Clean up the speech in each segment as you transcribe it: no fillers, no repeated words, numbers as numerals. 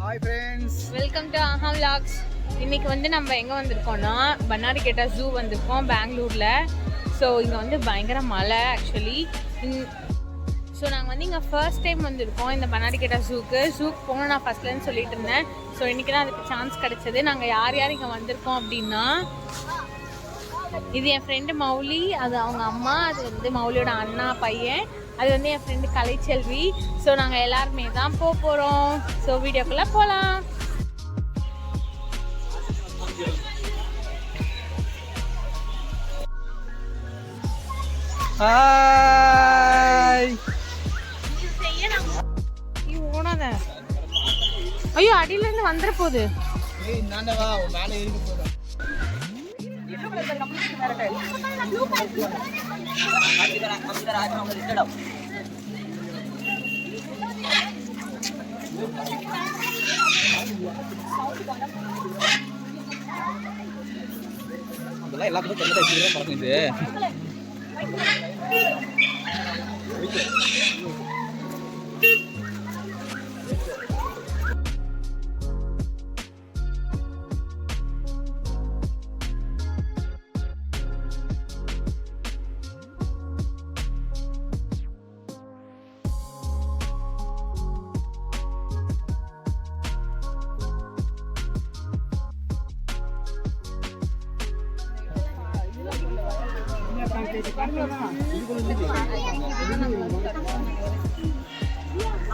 Hi friends, welcome to ஆஹா vlogs. இன்னைக்கு வந்து நம்ம எங்கே வந்திருக்கோம்னா பன்னாரிகேட்டா ஜூ வந்திருக்கோம் பெங்களூரில். ஸோ இங்கே வந்து பயங்கர மழை ஆக்சுவலி. ஸோ நாங்கள் வந்து இங்கே ஃபர்ஸ்ட் டைம் வந்திருக்கோம் இந்த பன்னாரிகேட்டா ஜூக்கு போகணும் நான் ஃபஸ்ட்லேருந்து சொல்லிட்டு இருந்தேன். ஸோ இன்றைக்கி தான் அதுக்கு சான்ஸ் கிடச்சது. நாங்கள் யார் யார் இங்கே வந்திருக்கோம் அப்படின்னா, இது என் ஃப்ரெண்டு மௌலி, அது அவங்க அம்மா, அது வந்து மௌலியோட அண்ணா பையன், அது வந்து என் ஃப்ரெண்டு கலைச்செல்வி. ஸோ நாங்கள் எல்லாருமே தான் போகிறோம். ஸோ வீடியோக்குள்ளே போகலாம். hi. ஓடாத, ஐயோ அடியிலேருந்து வந்துட போகுது. எல்லாத்துக்கும் பறக்குது.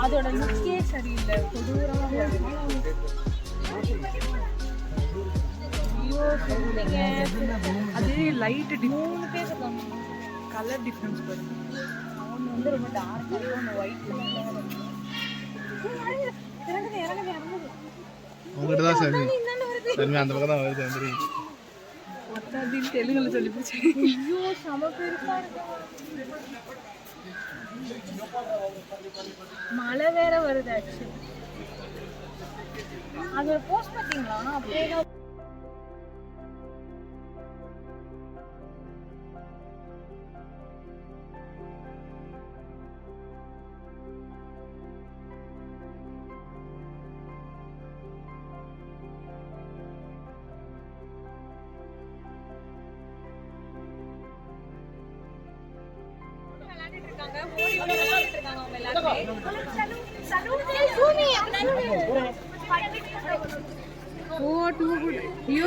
அதோட லுக்கே சரியில்லை, கொடூரமா. அது லைட் மூணு பேர் இருக்காங்க, கலர் டிஃப்ரென்ஸ் பாருங்க. அவன் வந்து ரொம்ப டார்க் ஆகும், ஒன்று ஒயிட். உங்ககிட்ட தான் சரி சரி அந்த பக்கம் தான் வருது. வந்துரு அப்படின்னு தெலுங்குல சொல்லி போச்சு. ஐயோ செம பெருசா இருக்கு. மழை வேற வருது ஆக்சுவலி. அதோட போஸ்ட் பார்த்தீங்களா? அப்படியே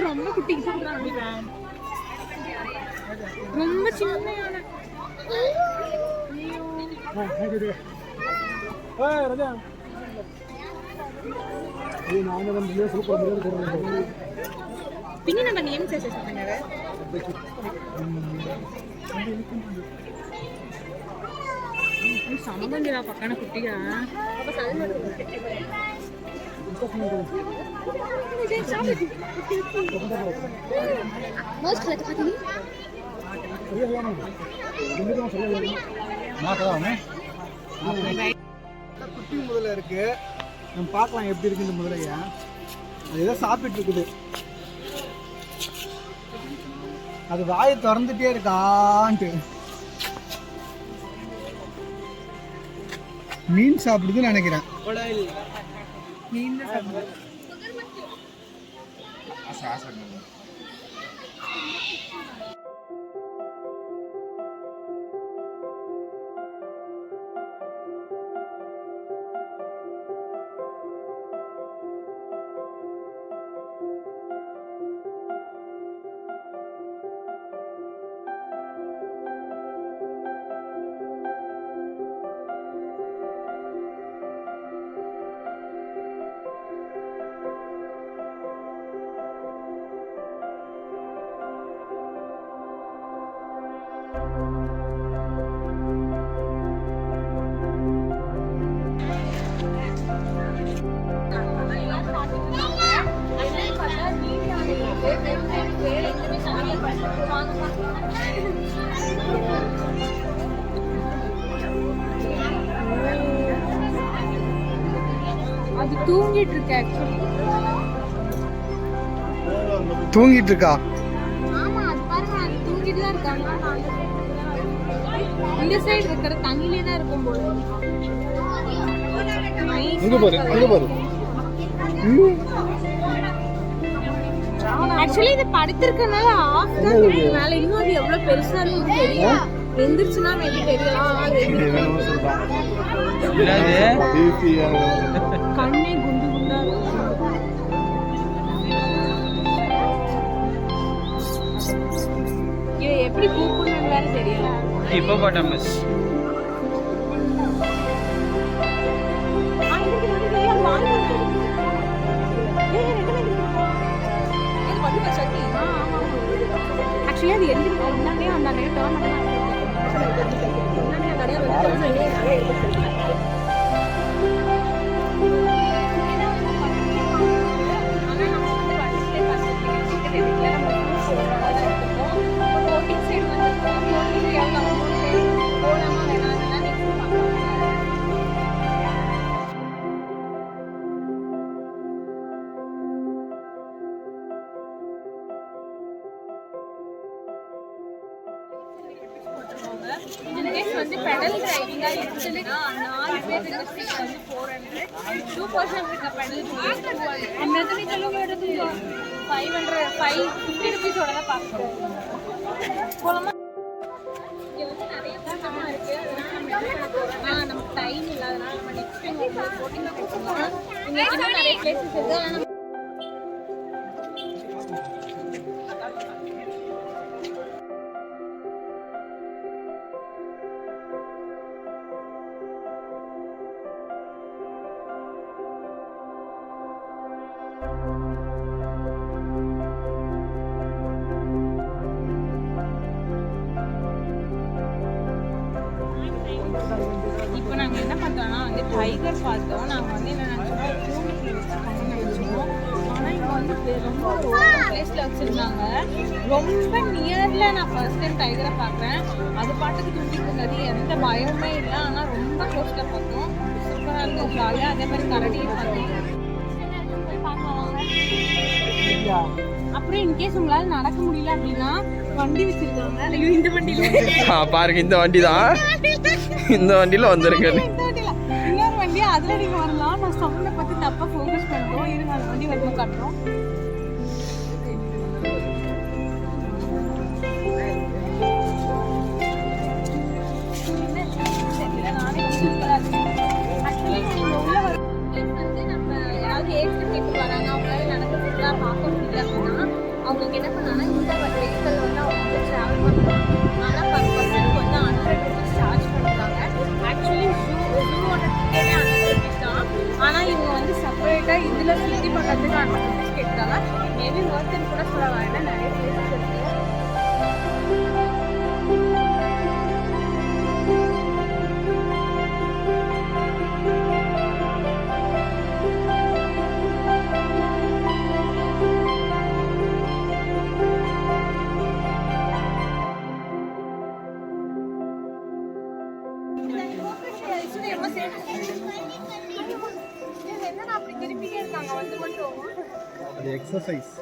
ரொம்ப குட்டி, ரொம்ப சின்ன. பின்ன நம்ம நேம் சேஸ் பண்ணுங்க. సమబంధిరా పక్కన కుట్టిగా குட்டி முதல்ல இருக்கு. நம்ம பார்க்கலாம் எப்படி இருக்கு இந்த முதலையா. அது ஏதோ சாப்பிட்டு இருக்குது. அது வாயை திறந்துட்டே இருக்கான்ட்டு மீன் சாப்பிடுதுன்னு நினைக்கிறேன். மீன் சாப்பிடுது. அது தூங்கிட்டு இருக்கு ஆக்சுவலி. தூங்கிட்டு இருக்கா? ஆமா, அது பாருங்க, அது தூங்கிட்டு தான் இருக்காங்க. இந்த சைடு இருக்கிற தண்ணிலே தான் இருக்கும் போல. அங்க பாரு, அங்க பாரு. ஆக்சுவலி இது படுத்திருக்கனால ஆஃப் தான் தெரியும். மேல இன்னும் அது எவ்வளவு பெருசா இருக்குன்னு தெரியும். எந்திரிச்சுனா மேபி தெரியலாம். கண்ணே குண்டு குண்டா இது எப்படி கூப்பிடணும்னு வேற தெரியல. ஹிப்போபோட்டமஸ் ஆக்சுவலி அது எந்திரிக்க முன்னாடியே அந்த டேர்ன் வந்து பெடல் டிரைவிங்கா இருந்துச்சுன்னா 4 பேர் இந்த ஸ்பீட் வந்து 400 2% இருக்க பெடல் அந்த நீ சொல்லுங்க எடுத்து 550 ரூபீஸோட தான் பார்க்குறோம். போலாமா? இங்க வந்து நிறைய கூட்டமா இருக்கு. அதனால நமக்கு டைம் இல்லாதனால நம்ம நெக்ஸ்ட் டைம் போட்டிங் போகலாம். இங்க இன்னும் நிறைய பிளேசஸ் இருக்கு. ஆனா இப்போ நாங்கள் என்ன பண்ணுறோம்னா வந்து டைகர் பார்த்தோம். நாங்கள் வந்து என்ன நினச்சோம் நினச்சோம். ஆனால் இங்கே வந்து ரொம்ப ரோட் பிளேஸில் வச்சுருந்தாங்க. ரொம்ப நியரில் நான் ஃபர்ஸ்ட் டைம் டைகரை பார்க்குறேன். அது பாட்டுக்கு தூக்கிட்டு இருந்தது, எந்த பயமுமே இல்லை. ஆனால் ரொம்ப க்ளோஸில் பார்த்தோம். சூப்பராக இருந்தது, ஜாலியாக. அதே மாதிரி கரடியும் பார்த்தோம். போய் பார்க்கலாம். அப்புறம் இன்கேஸ் உங்களால் நடக்க முடியல அப்படின்னா வண்டி வச்சிருக்காங்க. இந்த வண்டியில பாருங்க, இந்த வண்டி தான். இந்த வண்டியில வந்திருக்கு. இன்னொரு வண்டி அதுல நீங்க வரலாம். நான் சவுண்ட பத்தி தப்பா ஃபோக்கஸ் பண்றோம். இருங்க அந்த வண்டி வந்து காட்டுறோம். அவங்களுக்கு என்ன பண்ணாங்கன்னா இந்த வெஹிக்கல் வந்து அவங்க வந்து ட்ராவல் பண்ணுவாங்க. ஆனால் பர் பர்சனுக்கு வந்து 100 ரூபீஸ் சார்ஜ் பண்ணுறாங்க. ஆக்சுவலி ஜூவோட டிக்கெட்டே 100 ரூபீஸ் தான். ஆனால் இவங்க வந்து செப்பரேட்டாக இதில் சுற்றி பண்ணுறதுக்கு 100 ரூபீஸ் கேட்குறாங்க. மேபி ஒர்த்துன்னு கூட சொல்லலாம். ஏன்னா நிறைய பிளேசஸ் இருக்குது. அப்படி திருப்பிட்டே இருக்காங்க வந்து மட்டும் அது எக்ஸசைஸ்.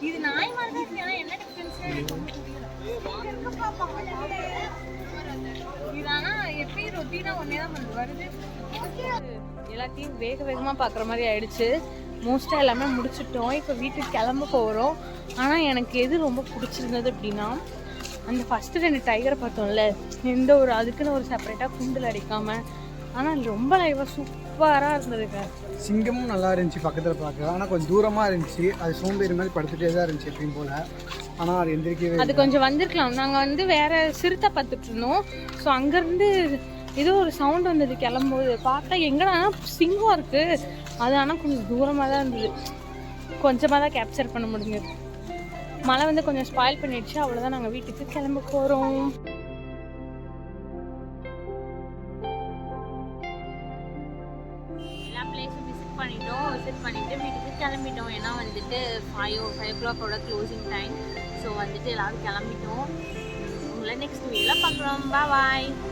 இது நாய் மாதிரி தான் இருக்கு. என்ன டிஃபரன்ஸ் எனக்கு ஒன்றும் புரியல. இது ஆனால் எப்பயும் ரொட்டீனாக ஒன்றே தான் பண்ணுது வருது. எல்லாத்தையும் வேக வேகமாக பார்க்குற மாதிரி ஆயிடுச்சு. மோஸ்ட்டாக எல்லாமே முடிச்சுட்டோம். இப்போ வீட்டுக்கு கிளம்ப போகிறோம். ஆனால் எனக்கு எது ரொம்ப பிடிச்சிருந்தது அப்படின்னா அந்த ஃபஸ்ட்டு 2 டைகரை பார்த்தோம்ல, எந்த ஒரு அதுக்குன்னு ஒரு செப்பரேட்டாக குண்டில் அடிக்காமல். ஆனால் ரொம்ப லைவாக சூப்பராக இருந்ததுங்க. சிங்கமும் நல்லா இருந்துச்சு பக்கத்தில் பார்க்க. ஆனால் கொஞ்சம் தூரமாக இருந்துச்சு. அது சோம்பேறி மாதிரி படுத்துகிட்டே தான் இருந்துச்சு எப்பயும் போல். ஆனால் அது எந்திரிக்கவே. அது கொஞ்சம் வந்திருக்கலாம். நாங்கள் வந்து வேறு சிறுத்தை பார்த்துட்டு இருந்தோம். ஸோ அங்கேருந்து ஏதோ ஒரு சவுண்ட் வந்தது கிளம்பும்போது. பார்த்தா எங்கன்னா சிங்கம் இருக்குது. அது ஆனால் கொஞ்சம் தூரமாக தான் இருந்தது. கொஞ்சமாக தான் கேப்சர் பண்ண முடிஞ்சது. மழை வந்து கொஞ்சம் ஸ்பாயில் பண்ணிடுச்சு. அவ்வளோதான், நாங்கள் வீட்டுக்கு கிளம்ப போகிறோம். எல்லா பிளேஸும் விசிட் பண்ணிவிட்டு வீட்டுக்கு கிளம்பிட்டோம். ஏன்னா வந்துட்டு 5 o'clock க்ளோசிங் டைம். ஸோ வந்துட்டு எல்லோரும் கிளம்பிட்டோம். உங்களை நெக்ஸ்ட் வீடியோவில் பார்க்குறோம். பாய்.